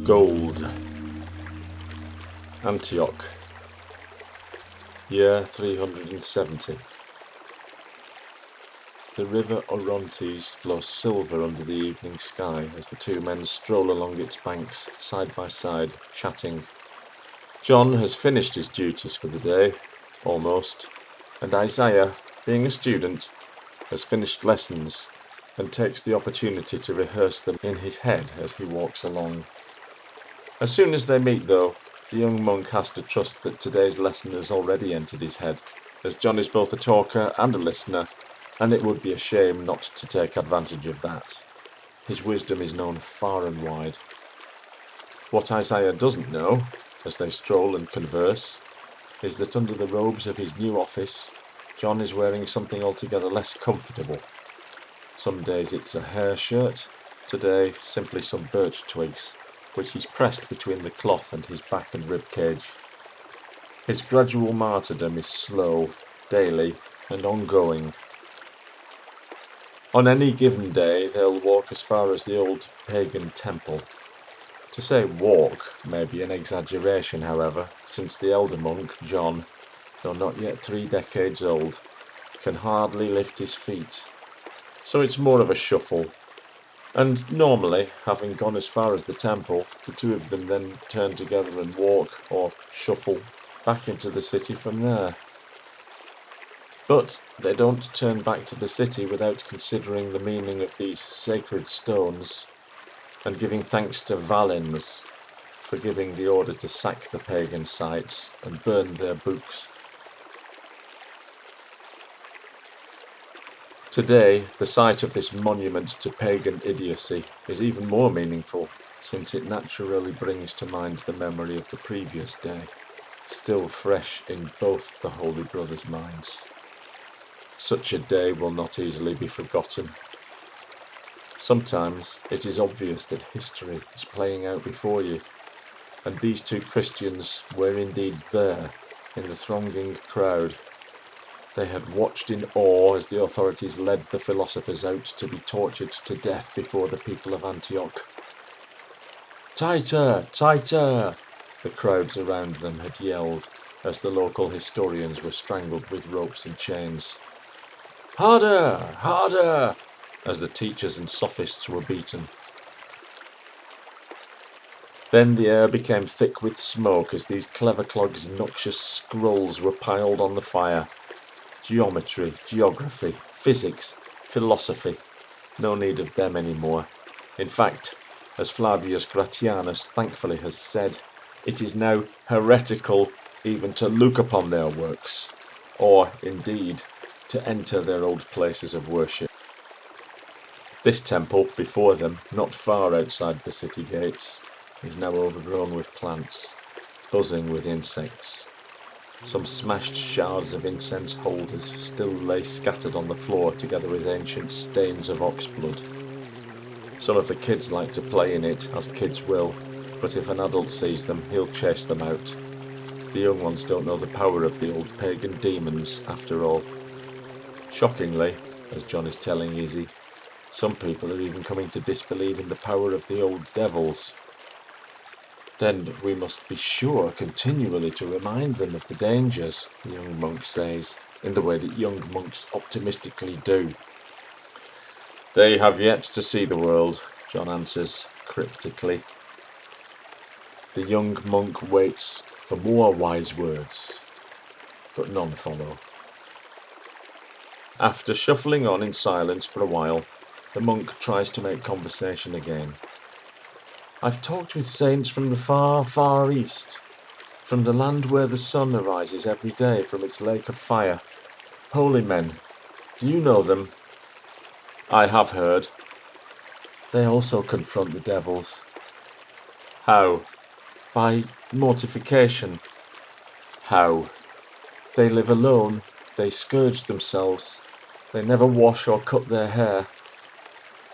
Gold. Antioch. Year 370. The river Orontes flows silver under the evening sky as the two men stroll along its banks, side by side, chatting. John has finished his duties for the day, almost, and Isaiah, being a student, has finished lessons and takes the opportunity to rehearse them in his head as he walks along. As soon as they meet, though, the young monk has to trust that today's lesson has already entered his head, as John is both a talker and a listener, and it would be a shame not to take advantage of that. His wisdom is known far and wide. What Isaiah doesn't know, as they stroll and converse, is that under the robes of his new office, John is wearing something altogether less comfortable. Some days it's a hair shirt, today simply some birch twigs, which he's pressed between the cloth and his back and rib cage. His gradual martyrdom is slow, daily, and ongoing. On any given day, they'll walk as far as the old pagan temple. To say walk may be an exaggeration, however, since the elder monk, John, though not yet 3 decades old, can hardly lift his feet. So it's more of a shuffle. And normally, having gone as far as the temple, the two of them then turn together and walk, or shuffle, back into the city from there. But they don't turn back to the city without considering the meaning of these sacred stones, and giving thanks to Valens for giving the order to sack the pagan sites and burn their books. Today, the sight of this monument to pagan idiocy is even more meaningful, since it naturally brings to mind the memory of the previous day, still fresh in both the holy brothers' minds. Such a day will not easily be forgotten. Sometimes it is obvious that history is playing out before you, and these two Christians were indeed there, in the thronging crowd. They had watched in awe as the authorities led the philosophers out to be tortured to death before the people of Antioch. "Tighter! Tighter!" the crowds around them had yelled, as the local historians were strangled with ropes and chains. "Harder! Harder!" as the teachers and sophists were beaten. Then the air became thick with smoke as these clever clogs' noxious scrolls were piled on the fire. Geometry, geography, physics, philosophy. No need of them anymore. In fact, as Flavius Gratianus thankfully has said, it is now heretical even to look upon their works, or, indeed, to enter their old places of worship. This temple before them, not far outside the city gates, is now overgrown with plants, buzzing with insects. Some smashed shards of incense holders still lay scattered on the floor together with ancient stains of ox blood. Some of the kids like to play in it, as kids will, but if an adult sees them, he'll chase them out. The young ones don't know the power of the old pagan demons, after all. Shockingly, as John is telling Izzy, some people are even coming to disbelieve in the power of the old devils. Then we must be sure continually to remind them of the dangers, the young monk says, in the way that young monks optimistically do. "They have yet to see the world," John answers, cryptically. The young monk waits for more wise words, but none follow. After shuffling on in silence for a while, the monk tries to make conversation again. "I've talked with saints from the far, far east, from the land where the sun arises every day from its lake of fire. Holy men. Do you know them?" "I have heard." "They also confront the devils." "How?" "By mortification." "How?" "They live alone. They scourge themselves. They never wash or cut their hair."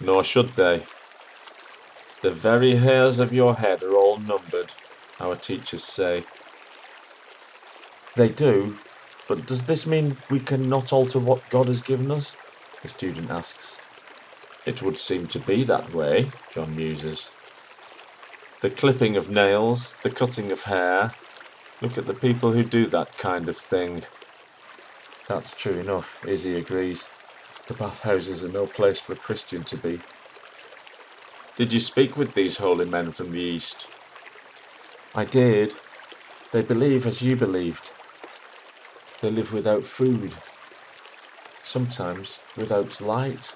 "Nor should they. The very hairs of your head are all numbered, our teachers say." "They do, but does this mean we cannot alter what God has given us?" the student asks. "It would seem to be that way," John muses. The clipping of nails, the cutting of hair. Look at the people who do that kind of thing. That's true enough, Izzy agrees. The bathhouses are no place for a Christian to be. Did you speak with these holy men from the East? I did. They believe as you believed. They live without food. Sometimes without light.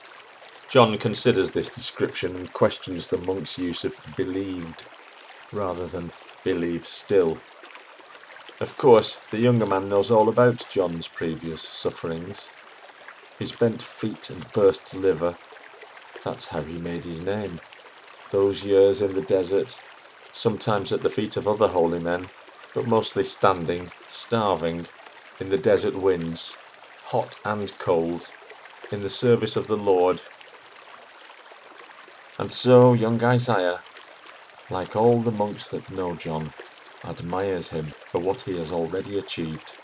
John considers this description and questions the monk's use of believed rather than believe still. Of course, the younger man knows all about John's previous sufferings. His bent feet and burst liver. That's how he made his name. Those years in the desert, sometimes at the feet of other holy men, but mostly standing, starving, in the desert winds, hot and cold, in the service of the Lord. And so young Isaiah, like all the monks that know John, admires him for what he has already achieved.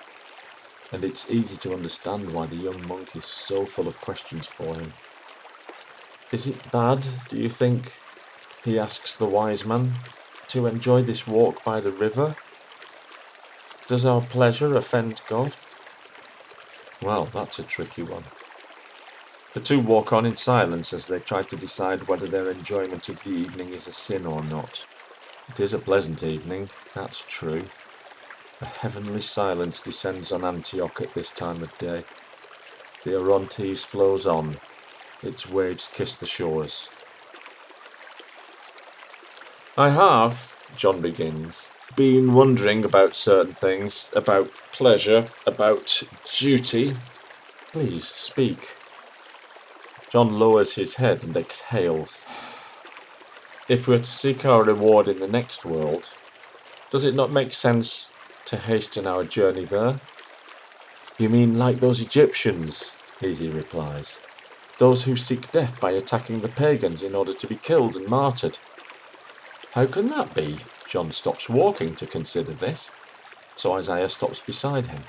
And it's easy to understand why the young monk is so full of questions for him. Is it bad, do you think, he asks the wise man, to enjoy this walk by the river? Does our pleasure offend God? Well, that's a tricky one. The two walk on in silence as they try to decide whether their enjoyment of the evening is a sin or not. It is a pleasant evening, that's true. A heavenly silence descends on Antioch at this time of day. The Orontes flows on, its waves kiss the shores. I have, John begins, been wondering about certain things, about pleasure, about duty. Please, speak. John lowers his head and exhales. If we're to seek our reward in the next world, does it not make sense to hasten our journey there? You mean like those Egyptians, Izzy replies. Those who seek death by attacking the pagans in order to be killed and martyred. How can that be? John stops walking to consider this, so Isaiah stops beside him.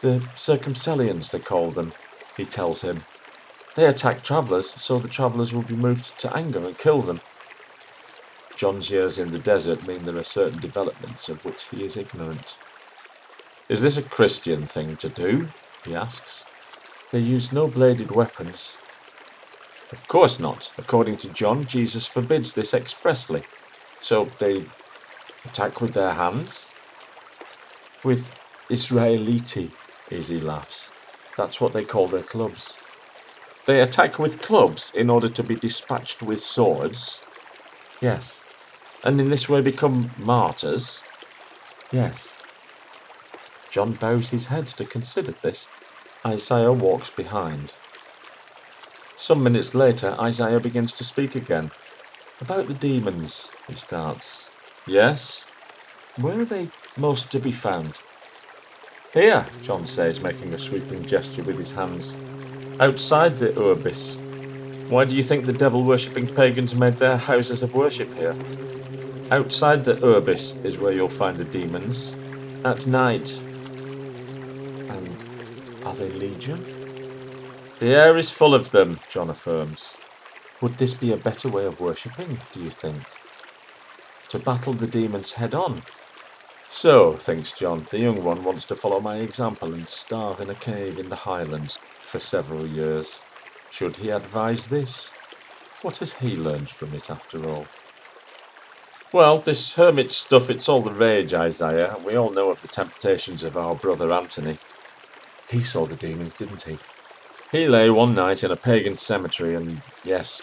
The Circumcellions, they call them, he tells him. They attack travellers, so the travellers will be moved to anger and kill them. John's years in the desert mean there are certain developments of which he is ignorant. Is this a Christian thing to do? He asks. They use no bladed weapons. Of course not. According to John, Jesus forbids this expressly. So they attack with their hands? With Israeliti, Izzy laughs. That's what they call their clubs. They attack with clubs in order to be dispatched with swords? Yes. And in this way become martyrs? Yes. John bows his head to consider this. Isaiah walks behind. Some minutes later, Isaiah begins to speak again. About the demons, he starts. Yes? Where are they most to be found? Here, John says, making a sweeping gesture with his hands. Outside the urbis. Why do you think the devil-worshipping pagans made their houses of worship here? Outside the urbis is where you'll find the demons. At night. And are they legion? The air is full of them, John affirms. Would this be a better way of worshipping, do you think? To battle the demons head-on? So, thinks John, the young one wants to follow my example and starve in a cave in the Highlands for several years. Should he advise this? What has he learned from it, after all? Well, this hermit stuff, it's all the rage, Isaiah. We all know of the temptations of our brother Anthony. He saw the demons, didn't he? He lay one night in a pagan cemetery and, yes,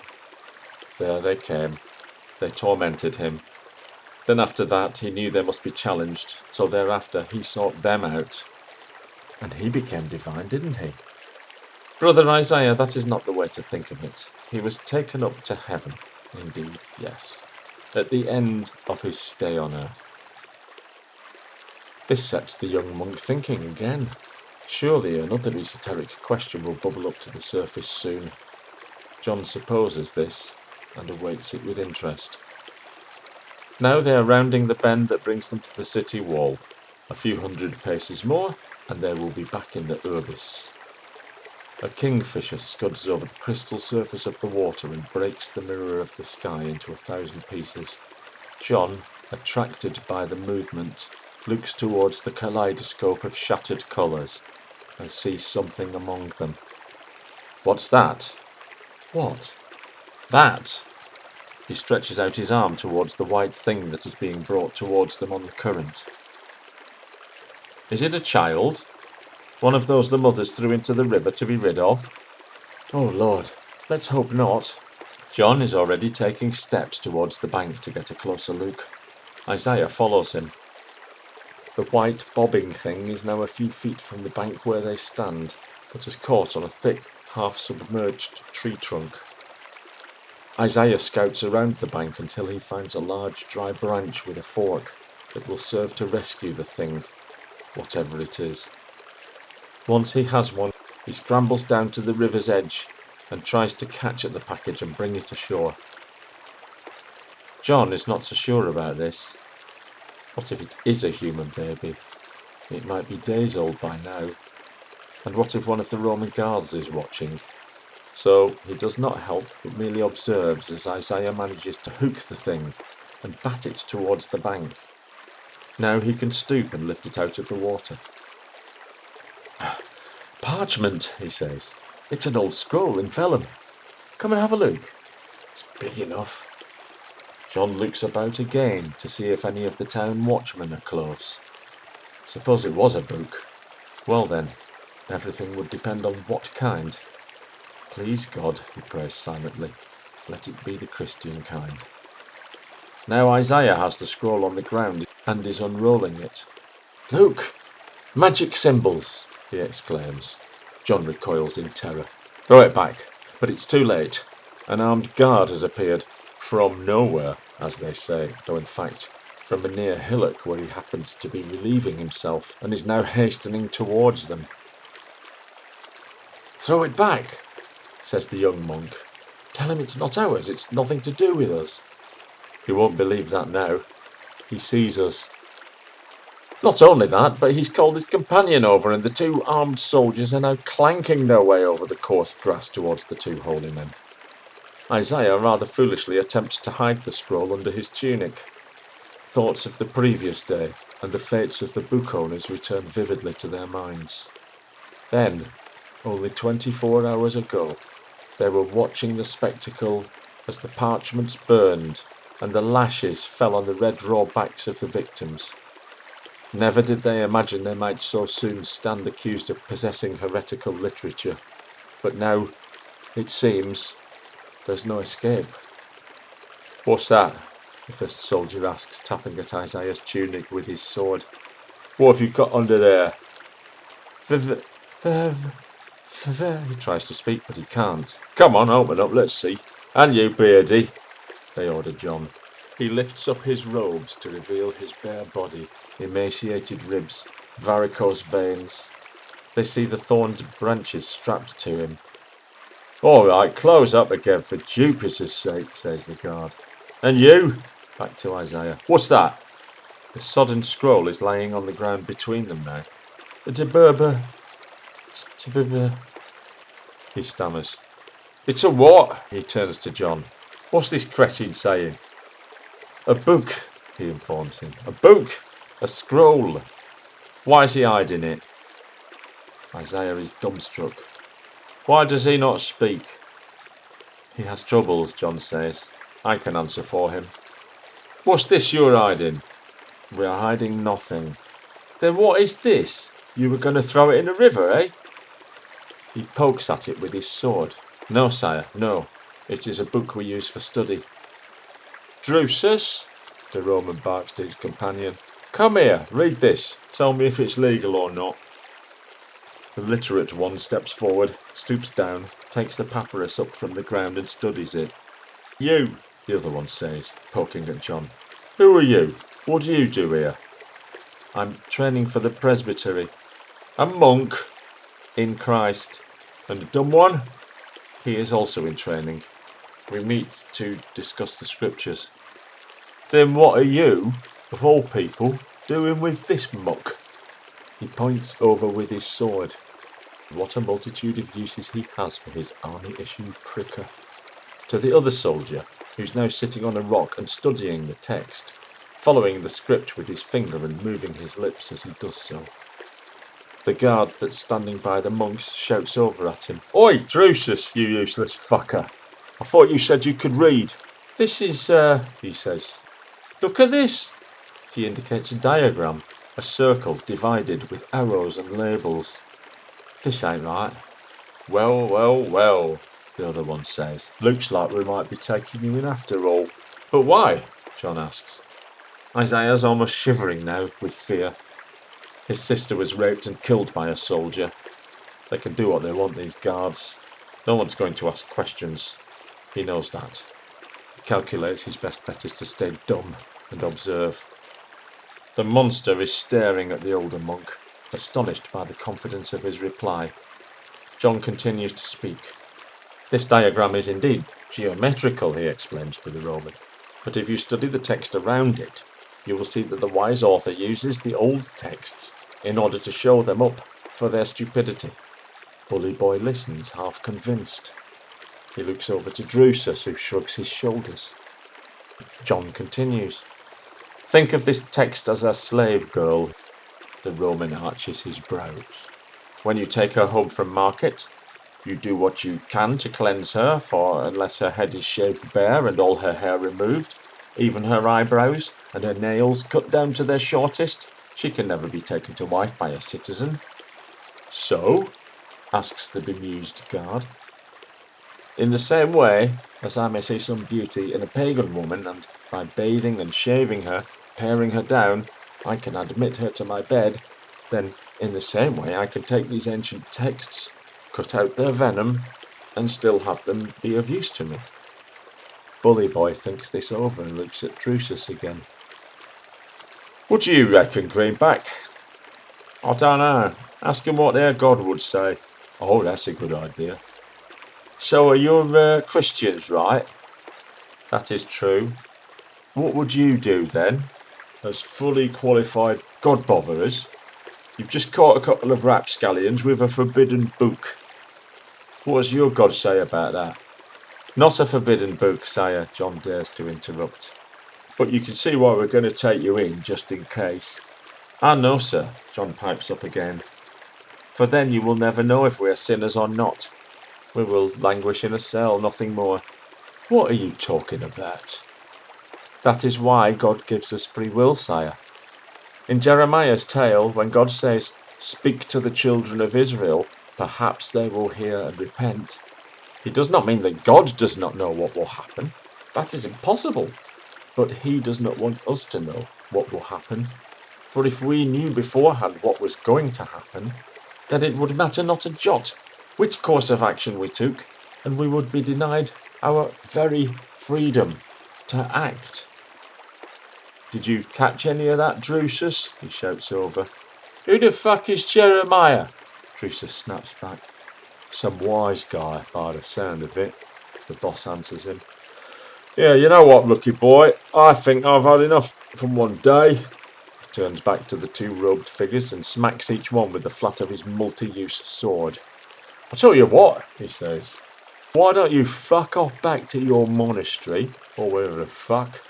there they came. They tormented him. Then after that, he knew they must be challenged, so thereafter he sought them out. And he became divine, didn't he? Brother Isaiah, that is not the way to think of it. He was taken up to heaven, indeed, yes, at the end of his stay on earth. This sets the young monk thinking again. Surely another esoteric question will bubble up to the surface soon. John supposes this, and awaits it with interest. Now they are rounding the bend that brings them to the city wall. A few hundred paces more, and they will be back in the urbis. A kingfisher scuds over the crystal surface of the water and breaks the mirror of the sky into 1,000 pieces. John, attracted by the movement, looks towards the kaleidoscope of shattered colours and sees something among them. What's that? What? That! He stretches out his arm towards the white thing that is being brought towards them on the current. Is it a child? One of those the mothers threw into the river to be rid of? Oh Lord, let's hope not. John is already taking steps towards the bank to get a closer look. Isaiah follows him. The white bobbing thing is now a few feet from the bank where they stand, but is caught on a thick, half-submerged tree trunk. Isaiah scouts around the bank until he finds a large dry branch with a fork that will serve to rescue the thing, whatever it is. Once he has one, he scrambles down to the river's edge and tries to catch at the package and bring it ashore. John is not so sure about this. What if it is a human baby? It might be days old by now. And what if one of the Roman guards is watching? So he does not help, but merely observes as Isaiah manages to hook the thing and bat it towards the bank. Now he can stoop and lift it out of the water. Parchment, he says. It's an old scroll in vellum. Come and have a look. It's big enough. John looks about again to see if any of the town watchmen are close. Suppose it was a book. Well then, everything would depend on what kind. Please God, he prays silently, let it be the Christian kind. Now Isaiah has the scroll on the ground and is unrolling it. Look! Magic symbols! He exclaims. John recoils in terror. Throw it back, but it's too late. An armed guard has appeared from nowhere, as they say, though in fact from a near hillock where he happened to be relieving himself and is now hastening towards them. Throw it back, says the young monk. Tell him it's not ours, it's nothing to do with us. He won't believe that now. He sees us. Not only that, but he's called his companion over and the two armed soldiers are now clanking their way over the coarse grass towards the two holy men. Isaiah rather foolishly attempts to hide the scroll under his tunic. Thoughts of the previous day and the fates of the book owners return vividly to their minds. Then, only 24 hours ago, they were watching the spectacle as the parchments burned and the lashes fell on the red raw backs of the victims. Never did they imagine they might so soon stand accused of possessing heretical literature. But now, it seems, there's no escape. What's that? The first soldier asks, tapping at Isaiah's tunic with his sword. What have you got under there? He tries to speak, but he can't. Come on, open up, let's see. And you, Beardy, they order John. He lifts up his robes to reveal his bare body, emaciated ribs, varicose veins. They see the thorned branches strapped to him. All right, close up again for Jupiter's sake, says the guard. And you? Back to Isaiah. What's that? The sodden scroll is lying on the ground between them now. He stammers. It's a what? He turns to John. What's this cretin saying? A book, he informs him. A book? A scroll. Why is he hiding it? Isaiah is dumbstruck. Why does he not speak? He has troubles, John says. I can answer for him. What's this you're hiding? We are hiding nothing. Then what is this? You were going to throw it in the river, eh? He pokes at it with his sword. No, sire, no. It is a book we use for study. Drusus, the Roman barks to his companion. Come here, read this. Tell me if it's legal or not. The literate one steps forward, stoops down, takes the papyrus up from the ground and studies it. You, the other one says, poking at John. Who are you? What do you do here? I'm training for the presbytery. A monk in Christ. And a dumb one? He is also in training. We meet to discuss the scriptures. Then what are you, of all people, doing with this muck? He points over with his sword. What a multitude of uses he has for his army-issue pricker. To the other soldier, who's now sitting on a rock and studying the text, following the script with his finger and moving his lips as he does so. The guard that's standing by the monks shouts over at him. "Oi, Drusus, you useless fucker! I thought you said you could read." "This is, he says. "Look at this." He indicates a diagram, a circle divided with arrows and labels. "This ain't right." "Well, well, well," the other one says. "Looks like we might be taking you in after all." "But why?" John asks. Isaiah's almost shivering now with fear. His sister was raped and killed by a soldier. They can do what they want, these guards. No one's going to ask questions. He knows that. He calculates his best bet is to stay dumb and observe. The monster is staring at the older monk, astonished by the confidence of his reply. John continues to speak. "This diagram is indeed geometrical," he explains to the Roman. "But if you study the text around it, you will see that the wise author uses the old texts in order to show them up for their stupidity." Bully Boy listens, half convinced. He looks over to Drusus, who shrugs his shoulders. John continues. "Think of this text as a slave girl." The Roman arches his brows. "When you take her home from market, you do what you can to cleanse her, for unless her head is shaved bare and all her hair removed, even her eyebrows and her nails cut down to their shortest, she can never be taken to wife by a citizen." "So?" asks the bemused guard. "In the same way as I may see some beauty in a pagan woman, and by bathing and shaving her, paring her down, I can admit her to my bed, then in the same way I can take these ancient texts, cut out their venom, and still have them be of use to me." Bully Boy thinks this over and looks at Drusus again. "What do you reckon, Greenback?" "I don't know. Ask him what their God would say." "Oh, that's a good idea." "So are you Christians, right?" "That is true." "What would you do then, as fully qualified God-botherers? You've just caught a couple of rapscallions with a forbidden book. What does your God say about that?" "Not a forbidden book, sire," John dares to interrupt. "But you can see why we're going to take you in, just in case." "Ah, no, sir," John pipes up again. "For then you will never know if we are sinners or not. We will languish in a cell, nothing more." "What are you talking about?" "That is why God gives us free will, sire. In Jeremiah's tale, when God says, 'Speak to the children of Israel, perhaps they will hear and repent,' he does not mean that God does not know what will happen. That is impossible. But he does not want us to know what will happen. For if we knew beforehand what was going to happen, then it would matter not a jot which course of action we took, and we would be denied our very freedom to act." "Did you catch any of that, Drusus?" he shouts over. "Who the fuck is Jeremiah?" Drusus snaps back. "Some wise guy, by the sound of it," the boss answers him. "Yeah, you know what, lucky boy, I think I've had enough from one day." He turns back to the two robed figures and smacks each one with the flat of his multi-use sword. "I'll tell you what," he says. "Why don't you fuck off back to your monastery, or wherever the fuck,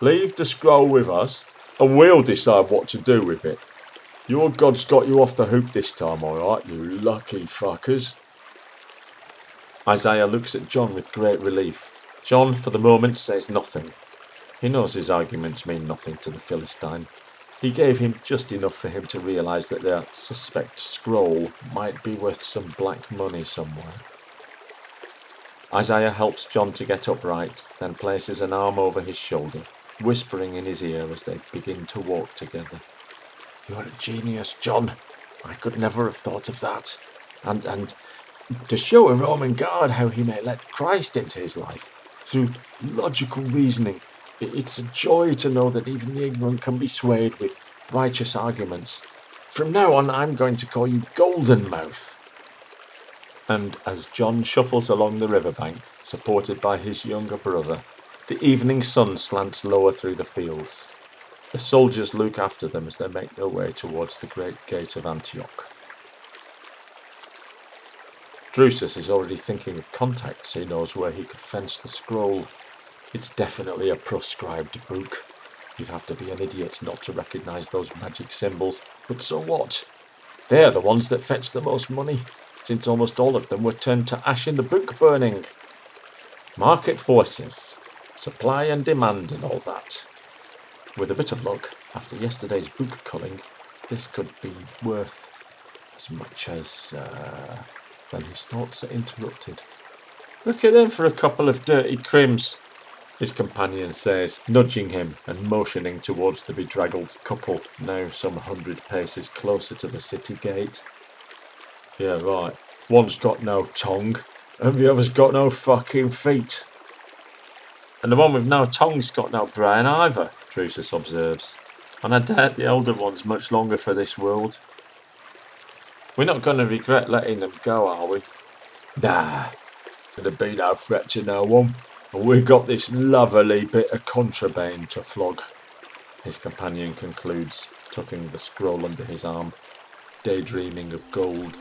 leave the scroll with us, and we'll decide what to do with it. Your God's got you off the hook this time, alright, you lucky fuckers." Isaiah looks at John with great relief. John, for the moment, says nothing. He knows his arguments mean nothing to the Philistine. He gave him just enough for him to realise that their suspect scroll might be worth some black money somewhere. Isaiah helps John to get upright, then places an arm over his shoulder, whispering in his ear as they begin to walk together. "You're a genius, John. I could never have thought of that. And to show a Roman guard how he may let Christ into his life, through logical reasoning. It's a joy to know that even the ignorant can be swayed with righteous arguments. From now on, I'm going to call you Golden Mouth." And as John shuffles along the riverbank, supported by his younger brother, the evening sun slants lower through the fields. The soldiers look after them as they make their way towards the great gate of Antioch. Drusus is already thinking of contacts he knows where he could fence the scroll. It's definitely a proscribed book. You'd have to be an idiot not to recognise those magic symbols. But so what? They're the ones that fetch the most money, since almost all of them were turned to ash in the book burning. Market forces, supply and demand and all that. With a bit of luck, after yesterday's book culling, this could be worth as much as... Then his thoughts are interrupted. Look at them for a couple of dirty crims, his companion says, nudging him and motioning towards the bedraggled couple, now some 100 paces closer to the city gate. Yeah, right. One's got no tongue, and the other's got no fucking feet. And the one with no tongue's got no brain either, Drusus observes. And I doubt the elder one's much longer for this world. We're not going to regret letting them go, are we? Nah, there'd be no threat to no one. And we've got this lovely bit of contraband to flog, his companion concludes, tucking the scroll under his arm, daydreaming of gold